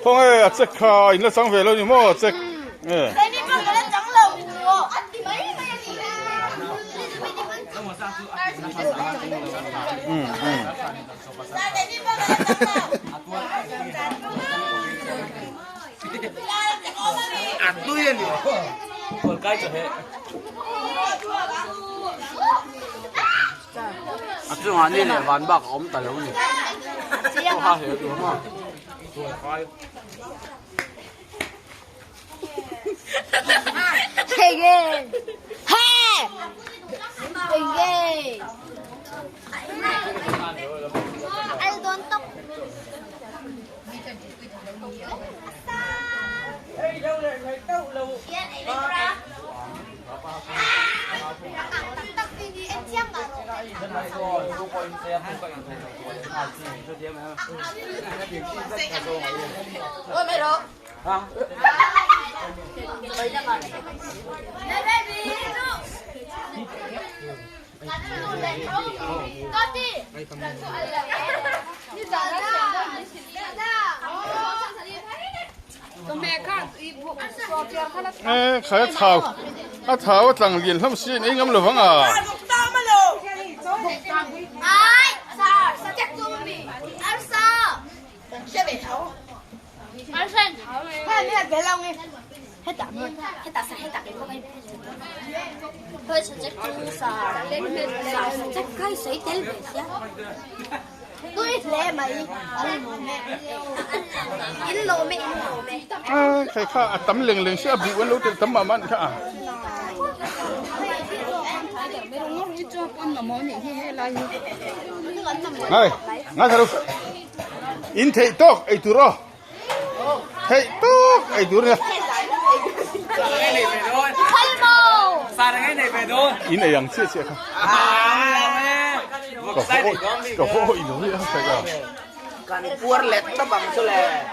phong ơi chết khá in là sang về rồi nhỉ mò chết Thế đi mà cái trắng lầu của ăn thì mấy mà gì ra đây đi mà cái trắng lầu ăn tươi nhỉ còn cái chỗ hệ chứ mà này là ván bạc ống tài luôn nhỉ có hai hệ được không Hey ghê Hey Hey ghê Anh đón tóc ôi mày đó khá thảo thảo tăng liền lắm xin anh ngắm được không à ai sao sao chắc tôi bị ăn sao sẽ bị thấu ăn sen hay là cái lông đi hết tạm thôi hết tạm sai hết tạm cái không em hơi sợ chắc tôi sợ lên sợ chắc cái sấy té về chứ tôi lẽ mày in lô mẹ khai khá tấm lừng lừng sẽ bị quên lúc tấm mà mặn khá này ngay thôi in thấy tốt ấy tu rồi thấy tốt ấy tu rồi cái này về thôi xa cái này về thôi in này yang chia chia không có vô in rồi phải không kan puar let ta bang sule